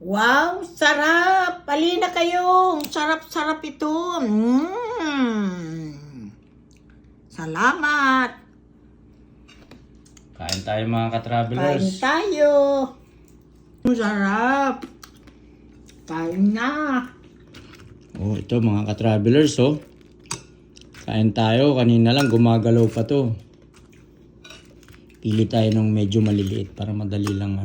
Wow, sarap! Halina kayo! Sarap-sarap ito! Salamat! Kain tayo mga Kain ka-travelers. tayo! Sarap! Kain na! Oh, ito mga ka-travelers, oh. Kain tayo. Kanina lang gumagalaw pa to. Pili tayo ng medyo maliliit para madali lang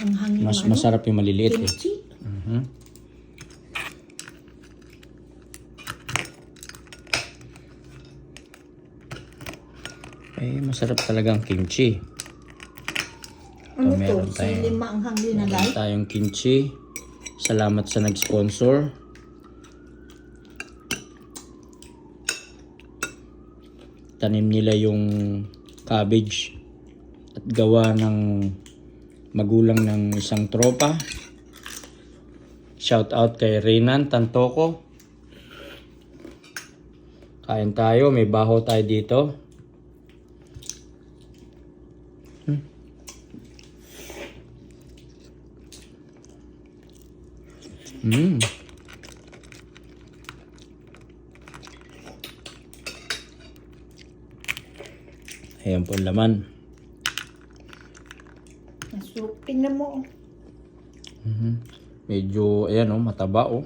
Maanghang yung Mas masarap yung maliliit eh. kimchi. Masarap talaga ang kimchi. Ano to? meron tayong- Sili maanghang din na Meron tayong kimchi. Salamat sa nag-sponsor. Tanim nila yung cabbage at gawa ng magulang ng isang tropa. Shout out kay Renan Tantoko. Kain tayo, may baho tayo dito. Ayan po ang laman. Tingnan mo. Medyo, ayan oh, mataba oh.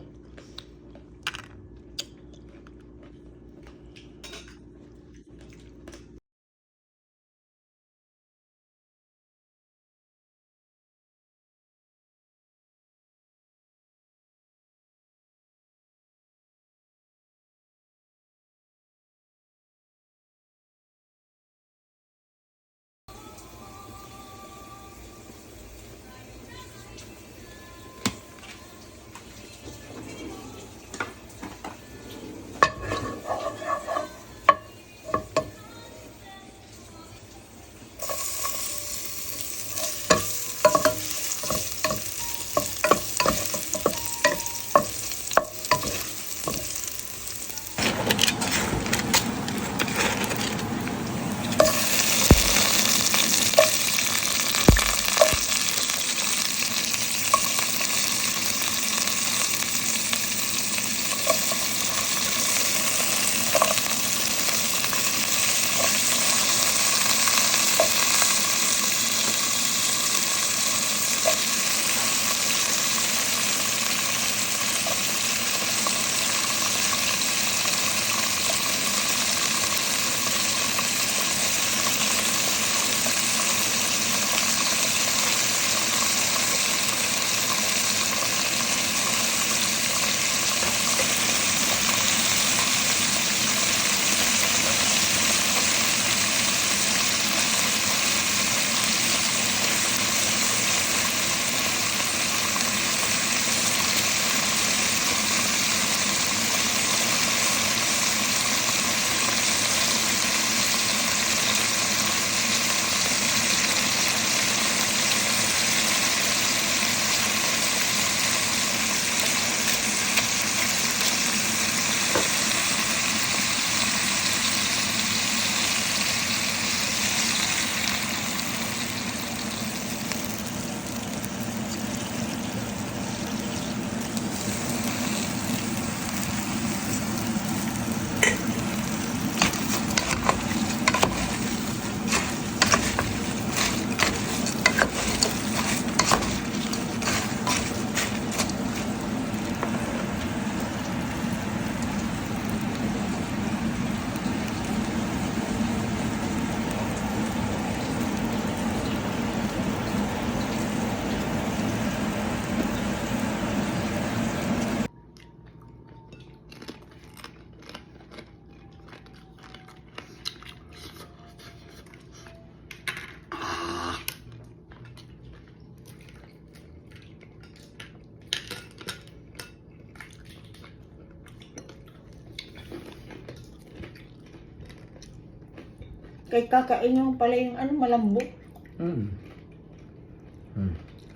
Kay kakain nyo pala yung malambot.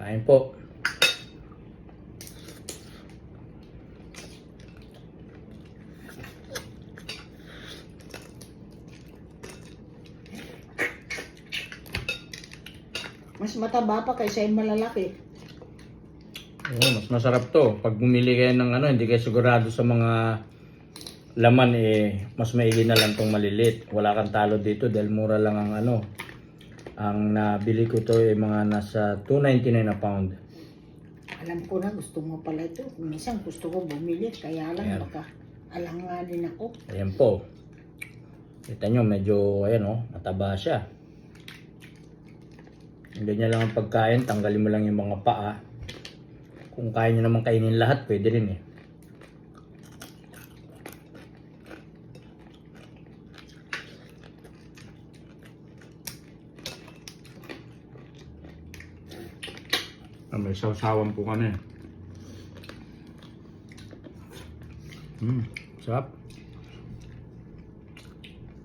Kain po. Mas mataba pa kaysa yung malalaki. Oo, mas masarap to. Pag bumili kayo ng ano, hindi kayo sigurado sa mga laman, mas maigi na lang tong maliliit. Wala kang talo dito dahil mura lang ang ano. Ang nabili ko to mga nasa $2.99 a pound. Alam ko na gusto mo pala ito. Minsan gusto ko bumili. Kaya lang Ayan. baka alanganin ako. Ayan po. Kita nyo, medyo, ayan o, mataba siya. Ganyan lang ang pagkain, tanggalin mo lang yung mga paa. Kung kaya nyo naman kainin lahat, pwede rin eh. May sausawan po kami. Sarap.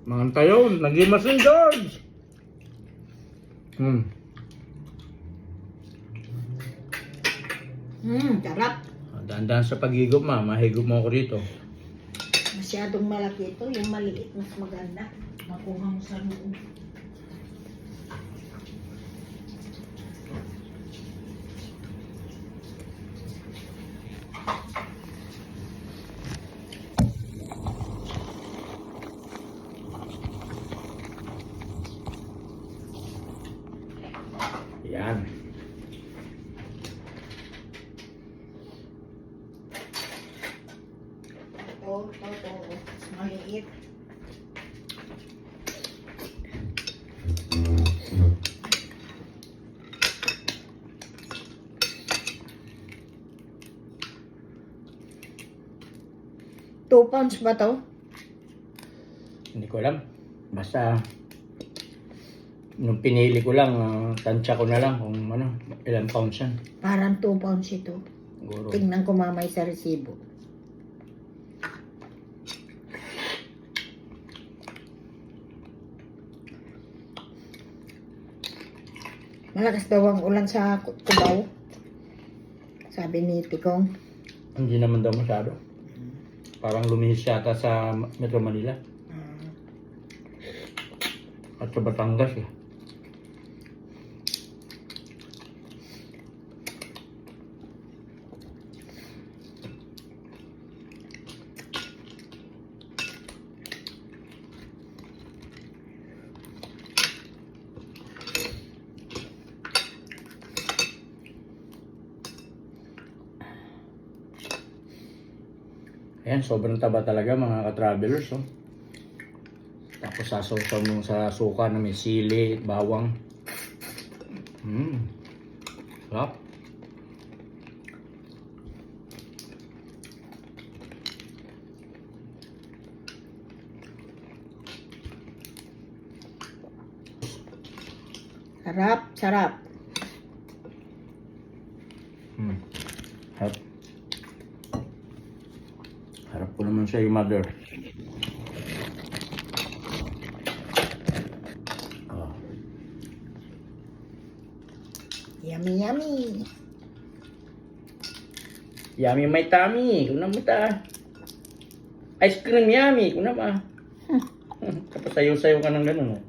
Mga tayo, nagimas rin George! Sarap. Dahan-dahan sa pag-higop mahigop mo ako rito. Masyadong malaki ito. Yung maliit, mas maganda. Makuha mo sa loob. Yan. Ito. Mas maliit. £2 ba to? Hindi ko alam. Basta nung pinili ko lang, tansya ko na lang kung ano, ilang pounds yan. Parang £2 ito. Siguro. Tingnan ko mamay sa resibo. Malakas daw ang ulan sa Cubao. Sabi ni Tikong. Hindi naman daw masyado. Parang lumihis yata sa Metro Manila. At sa Batangas eh. Ayan, sobrang taba talaga mga ka-travelers. Oh. Tapos sasawsaw mo sa suka na may sili, bawang. Sarap. Sarap, sarap. Harap. Harap ko naman siya yung mother. Oh. Yummy, yummy. Yummy may tummy. Kung naman ta. Ice cream yummy. Kung naman. Tapos sayo-sayo ka ng ganun.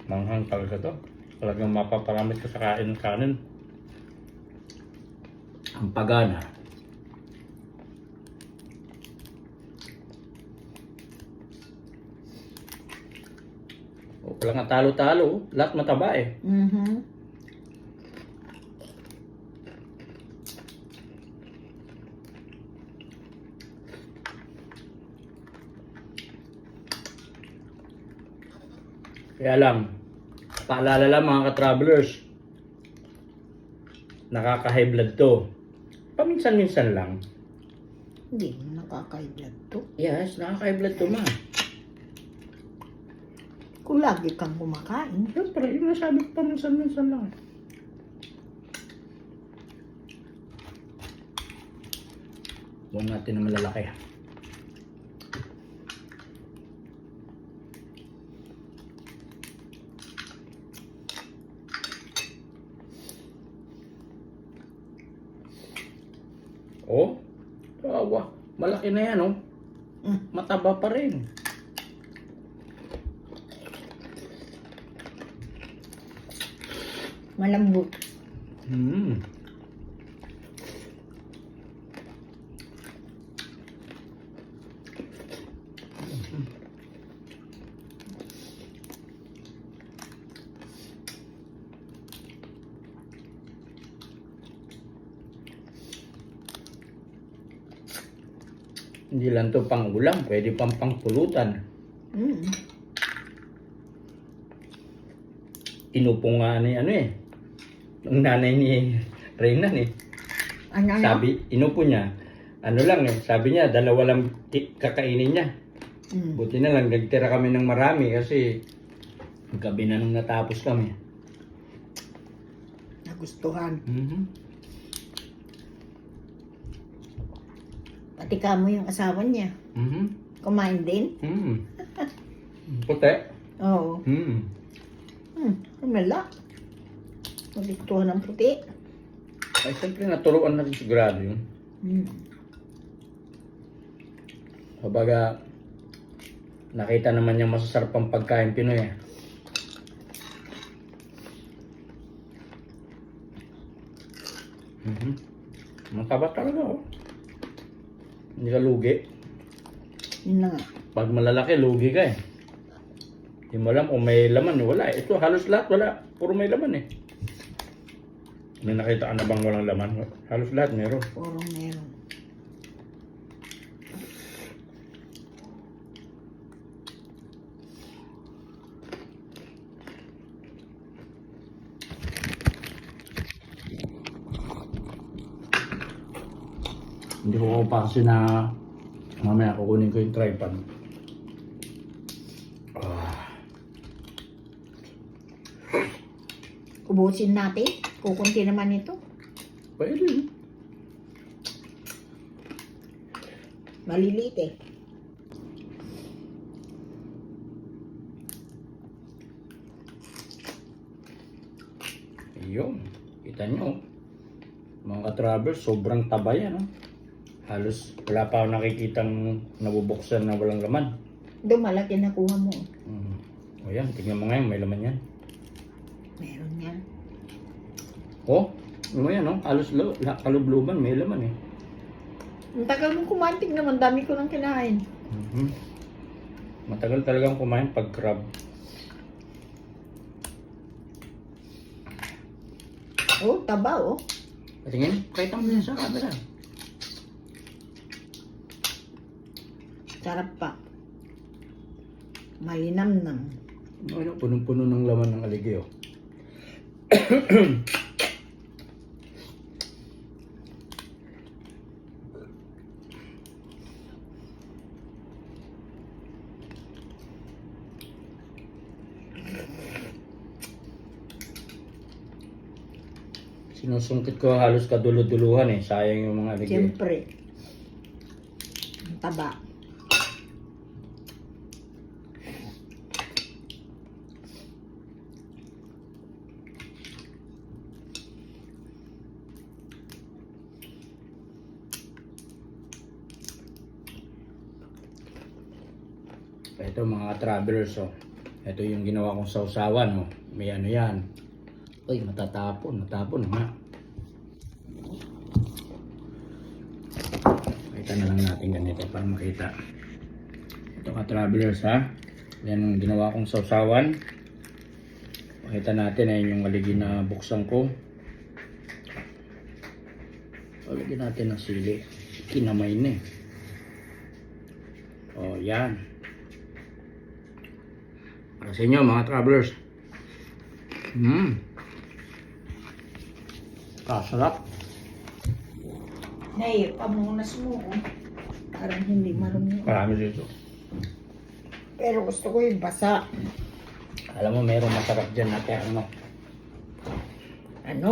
Manghang talaga to. Talagang mapaparamit ka sa kain ng kanin. Ang pagana. O, wala nga talo-talo. Lahat mataba eh. Kaya lang, paalala lang mga ka-travelers, nakaka-high blood to. Paminsan-minsan lang. Hindi mo nakaka-blood to. Yes, nakaka-high blood to ma. Kung lagi kang kumakain. Siyempre, yung nasabi ko paminsan-minsan lang. Huwag natin na malalaki. Oh, tawa. Malaki na yan, oh. Mataba pa rin. Malambot. Mm. Hindi lang to pang ulam, pwede pang pangpulutan. Mm. Inupo nga ni ano eh. Ang nanay ni Reynan eh. Ano? Sabi, inupo niya. Ano lang eh, sabi niya, dalawa lang kakainin niya. Mm. Buti na lang, nagtira kami ng marami kasi gabi na nung natapos kami. Nagustuhan. Mm-hmm. Pati ka mo yung asawa niya. Mm-hmm. Kumain din? Mm-hmm. Puti. Oo. Mm-hmm. Umala. Nagustuhan ng puti. Ay, siyempre naturuan na rin sigurado yun. Mm. Kumbaga, nakita naman niya masasarap ang pagkain Pinoy eh. Mm-hmm. Mataba talaga oh. Hindi ka lugi. Yun na nga. Pag malalaki, lugi ka eh. Hindi mo alam kung may laman. Wala eh. Ito halos lahat wala. Puro may laman eh. May nakita ka na bang walang laman? Halos lahat meron. Puro meron. Hindi ko pa kasi na mamaya kukunin ko yung tripod. Ubusin natin. Kukunti naman ito. Pwede. Maliliit eh. Ayun. Kita nyo. Mga ka-travelers, sobrang taba yan. Oh. Halos wala pa ako nakikitang nabubuksan na walang laman. Doon malaki nakuha mo. O yan, tingnan mo ngayon, may laman yan. Meron yan. Oh, ano yan, no? Halos kalubluban, may laman eh. Ang tagal mong kumanting naman. Dami ko nang kinain. Matagal talagang kumain pag crab. Oh, taba oh. Tingin, kahit ang sa camera. Sarap pa. Malinamnam. Ano, punong-puno ng laman ng aligay, oh. Sinusungkit ko halos kaduluduluhan eh. Sayang yung mga aligay. Siyempre. Ang taba. Ito mga travelers, oh. Ito yung ginawa kong sausawan, oh. May ano yan. Uy, matapon nga. Kita na lang natin ganito para makita. Ito ka travelers, ha. Yan yung ginawa kong sausawan. Makita natin, ayun yung aligi na buksan ko. Lagyan natin ng sili. Kinamay na eh. Oh, yan. Para sa inyo mga travelers. Kasarap. Nay, pamunas mo oh. Parang hindi marumi. Marami dito. Pero gusto ko yung basa. Alam mo, mayroong masarap dyan natin. Ano? Ano?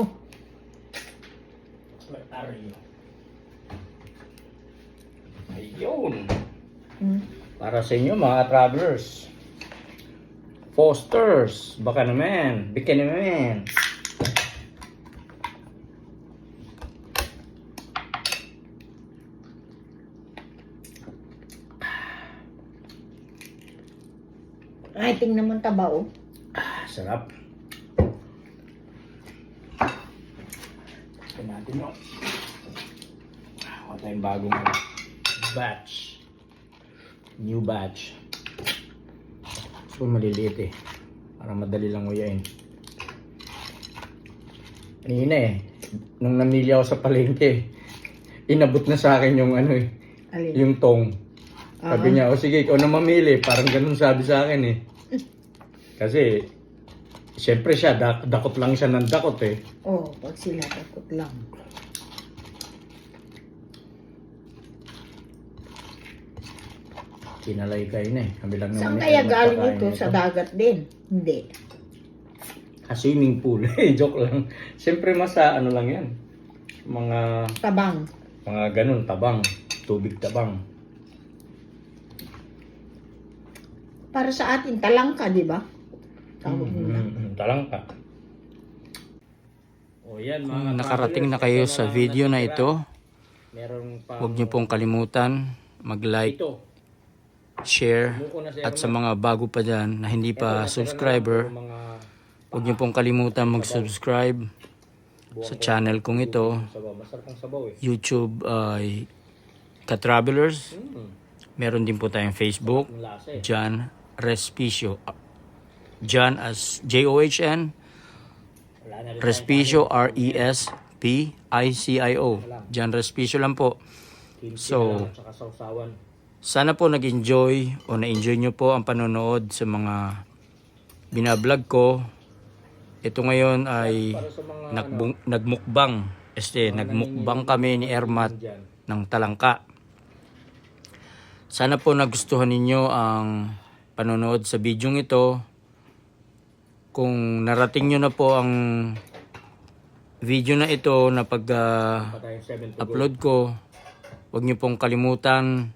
Where are you? Ayun. Para sa inyo mga travelers. Posters. Baka naman. Bika naman. Ay, tingnan mo ang taba oh. Sarap. Ito natin, no? Wala tayong bagong batch. New batch. So, maliliit eh. Para madali lang nguyain. Kanina eh. Nung namili ako sa palengke, inabot na sa akin yung ano eh. Alin? Yung tong. Sabi niya, sige, ikaw na mamili. Parang ganun sabi sa akin eh. Kasi, siyempre siya, dakot lang siya ng dakot eh. Oo, pag sila takot lang. Kinalay kayo na eh. Kami lang naman Saan ni kaya Ermat galing kakain ito? Sa dagat din? Hindi. Swimming pool. Joke lang. Siyempre masa ano lang yan. Mga Tabang. ganun, tabang. Tubig tabang. Para sa atin, talangka, di ba? Tawag nila. Talang ka. O yan mga Nakarating na kapatid, kayo ito sa lang video na natitira. ito, Meron pa huwag niyo pong kalimutan mag-like, ito. share, Muko na si at sa Ermat. mga bago pa dyan na hindi Ito, pa natira subscriber, na lang mga huwag niyo pong kalimutan mag-subscribe sa channel kong ito. sabaw. Masarap ang sabaw eh. YouTube ay Ka-Travelers. Meron din po tayong Facebook, Ang lasa eh. John Respicio. John as John Wala na rin Respicio, Respicio. John Respicio lang po. kimchi So, na lang at saka sausawan. sana po nag-enjoy o na-enjoy nyo po ang panonood sa mga binablog ko. Ito ngayon ay Para sa mga nagmukbang. Nagmukbang kami ni Ermat dyan. ng talangka. Sana po nagustuhan ninyo ang panonood sa video ito. Kung narating nyo na po ang video na ito na Patayong 7 to go. upload ko, huwag nyo pong kalimutan.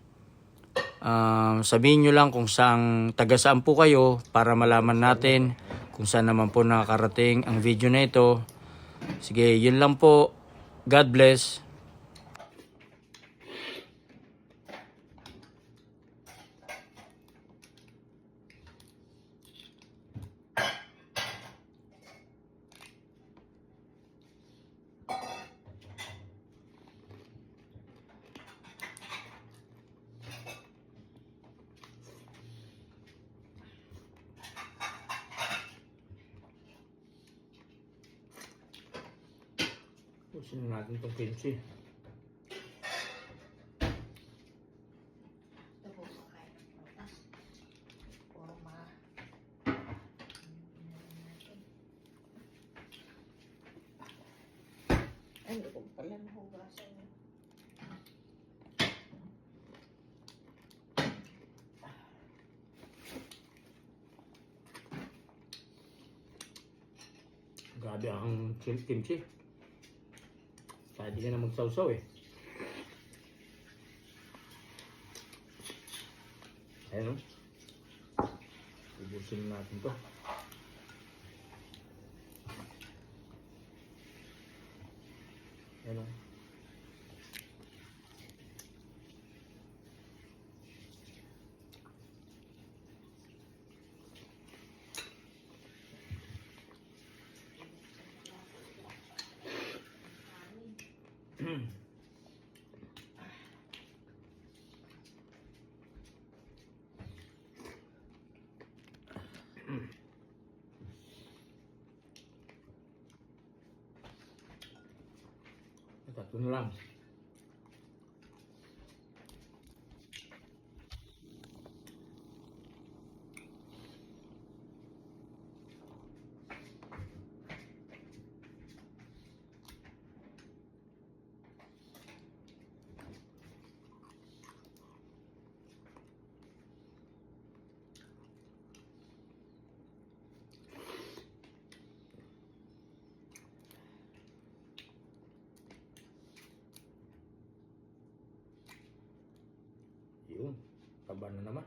Sabihin nyo lang kung taga saan po kayo para malaman natin kung saan naman po nakakarating ang video na ito. Sige, yun lang po. God bless. Pusin natin itong kimchi. Ay, hindi ko pala nahugasan. Grabe ang kimchi. Kaya di ka na magsawsaw eh. Ayan o. Ubusin natin to. Ayan o. Tatlo na lang. Yun. Taba na naman.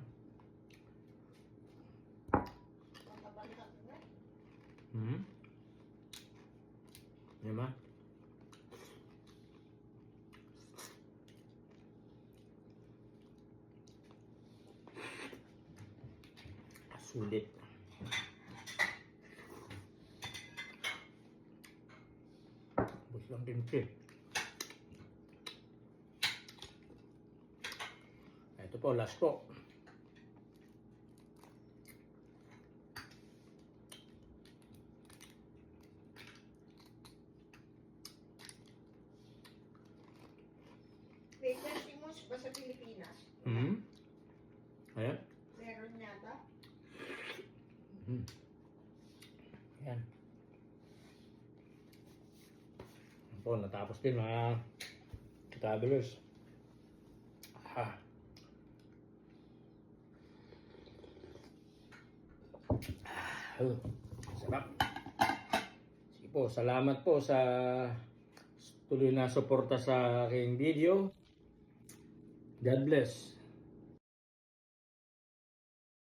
Yan ba? Sulit. Bus lang. kimchi. Ito po, last po. May Simos ba sa Pilipinas? Hmm? Ayan. Meron yata. Ayan. Ayan po, natapos din mga travelers. Ah. Sarap. Sige po, salamat po sa tuloy na suporta sa aking video. God bless.